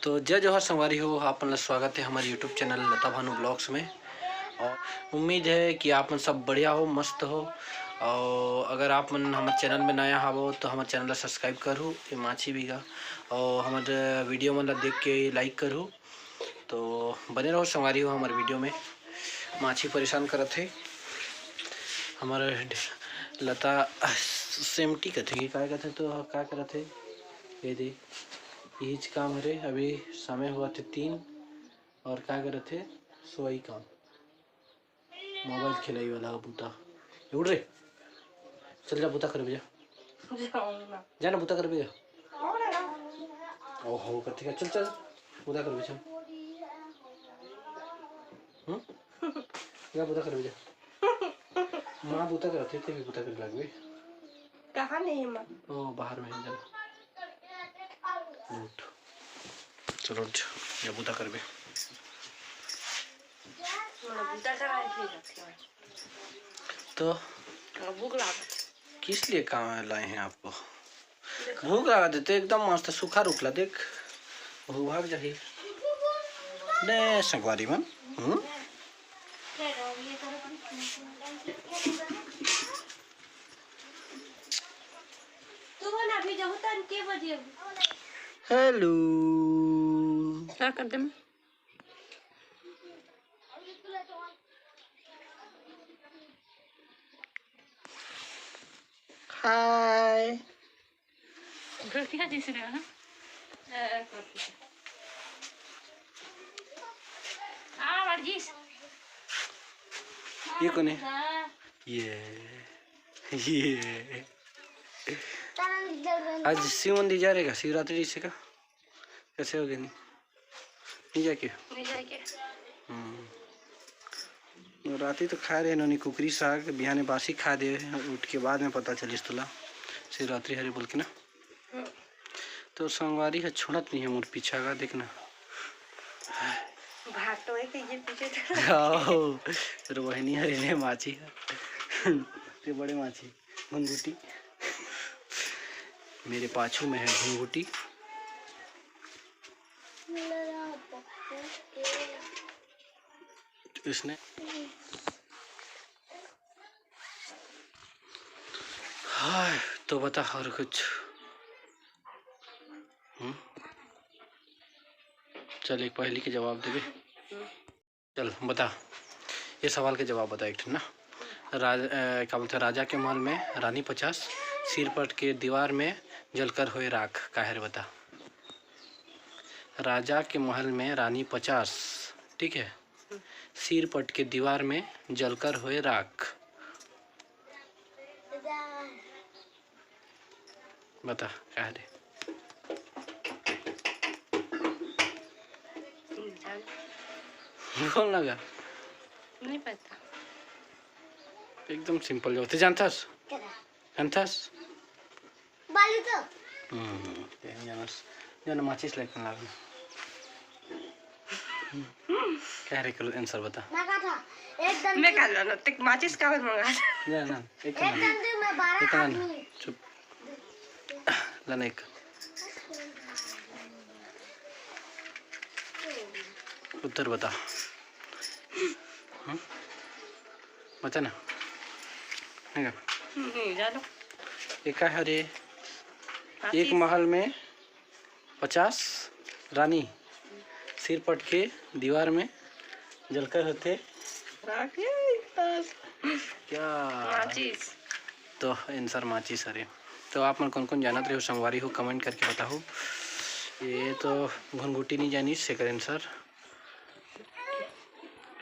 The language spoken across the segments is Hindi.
तो जय जोहर संगवारी हो, आप मन स्वागत है हमारे यूट्यूब चैनल लता भानु ब्लॉग्स में। और उम्मीद है कि आप मन सब बढ़िया हो, मस्त हो। और अगर आप मन हमारे चैनल में नया हो तो हमारे चैनल सब्सक्राइब करूँ, ये माछी भी गा, और हमारे वीडियो मन देख के लाइक करूँ। तो बने रहो संगवारी हो हमारे वीडियो में। माछी परेशान करत है हमारे लता सेमटी कथे कि क्या कहते तो क्या करत है ये दे यही काम हरे। अभी समय हुआ थे 3 और क्या करे थे सोई काम मोबाइल खिलाई वाला बूता उड़ रे। चल जा बूता कर भैया, जाना बूता कर भैया। ओहो कथी का चल चल बूता कर भैया। या बूता कर भैया। माँ बूता करते थे भी बूता कर लगवे कहाँ नहीं माँ ओ बाहर में जा उठ चलो या बूता कर बे। तो भूख लगा किस लिए काम लाए हैं आपको? भूख लगा देते एकदम मस्त सूखा रुखला देख भूख भाग जाही ने संगवारी मन। हेलो क्या कर दे हाय क्या दिस रहा है वर्गीस ये कौन है? ये आज शिव मंदिर जा रहेगा शिवरात्रि से का कैसे हो गया नहीं जाके राती तो खा रहे इन्होंने कुकरी साग बिहाने बासी खा दे उठ के बाद में पता चली तुला शिवरात्रि हरे बोल के ना। तो संगवारी है छोड़त नहीं है मोर पीछा का देखना भाटो है कि ये पीछे फिर वही नहीं हरे माछी है ते बड़े माछी घुंघुटी मेरे पाछू में है घुंघुटी। इसने हाय तो बता और कुछ। चल एक पहली के जवाब देवे। चल बता ये सवाल के जवाब बता एक ना। क्या बोलते राजा के महल में रानी 50 सिरपट के दीवार में जलकर हुए राख काहे बता। राजा के महल में रानी 50 ठीक है सिरपट के दीवार में जलकर हुए राख बता कह दे। कौन लगा नहीं पता एकदम सिंपल जो थे जानथस जानथस बालू तो जानस जान माचिस लेके लाग क्या रे कल आंसर बता। मैं कर लो तक माचिस का मंगा ना ना एक दंडे में 12 आदमी चुप लाने एक उत्तर बता। बता ना जानो एक है रे एक महल में 50 रानी सिरपट के दीवार में जलकर होते क्या माचिस तो आंसर माचिस अरे। तो आप मन कौन कौन जानत रहे हो संगवारी हो कमेंट करके बताओ। ये तो घुनघुटी नहीं जानी सेकर आंसर।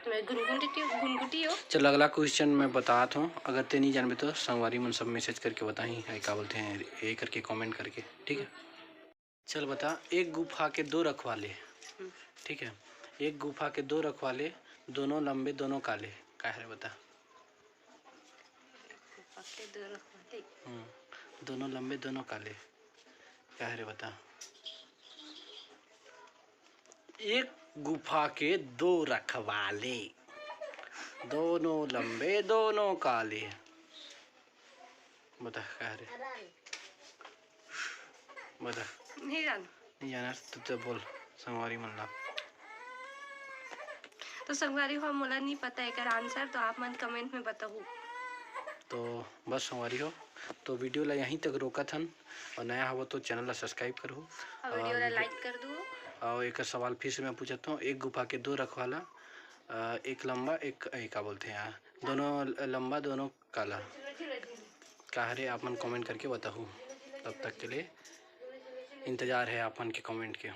गुनगुटी हो चल अगला क्वेश्चन मैं बताता हूँ अगर ते नहीं जानबे तो संगवारी मन सब मैसेज करके बताही है क्या बोलते हैं ये करके कमेंट करके ठीक है। चल बता एक गुफा के 2 रखवाले ठीक है एक गुफा के 2 रखवाले दोनों लंबे दोनों काले क्या है बता। दोनों लंबे दोनों काले क्या है बता। एक गुफा के 2 रखवाले दोनों लंबे दोनों काले बता क्या है बता। नहीं जानो नहीं जाना तो बोल संगवारी मन ला। तो संगवारी हो मोला नहीं पता एकर आंसर, तो आप मन कमेंट में बताओ। तो बस संगवारी हो, तो वीडियो ला यहीं तक रोकत हन, और नया हो तो चैनल ला सब्सक्राइब करो और वीडियो ला लाइक कर दो। और एक सवाल फिर से मैं पूछता हूँ, एक गुफा के दो रखवाला, एक लंबा एक क्या बोलते हैं यार, दोनों लंबा दोनों काला, क्या है आप मन कमेंट करके बताओ। तब तक के लिए इंतज़ार है आप मन के कमेंट के।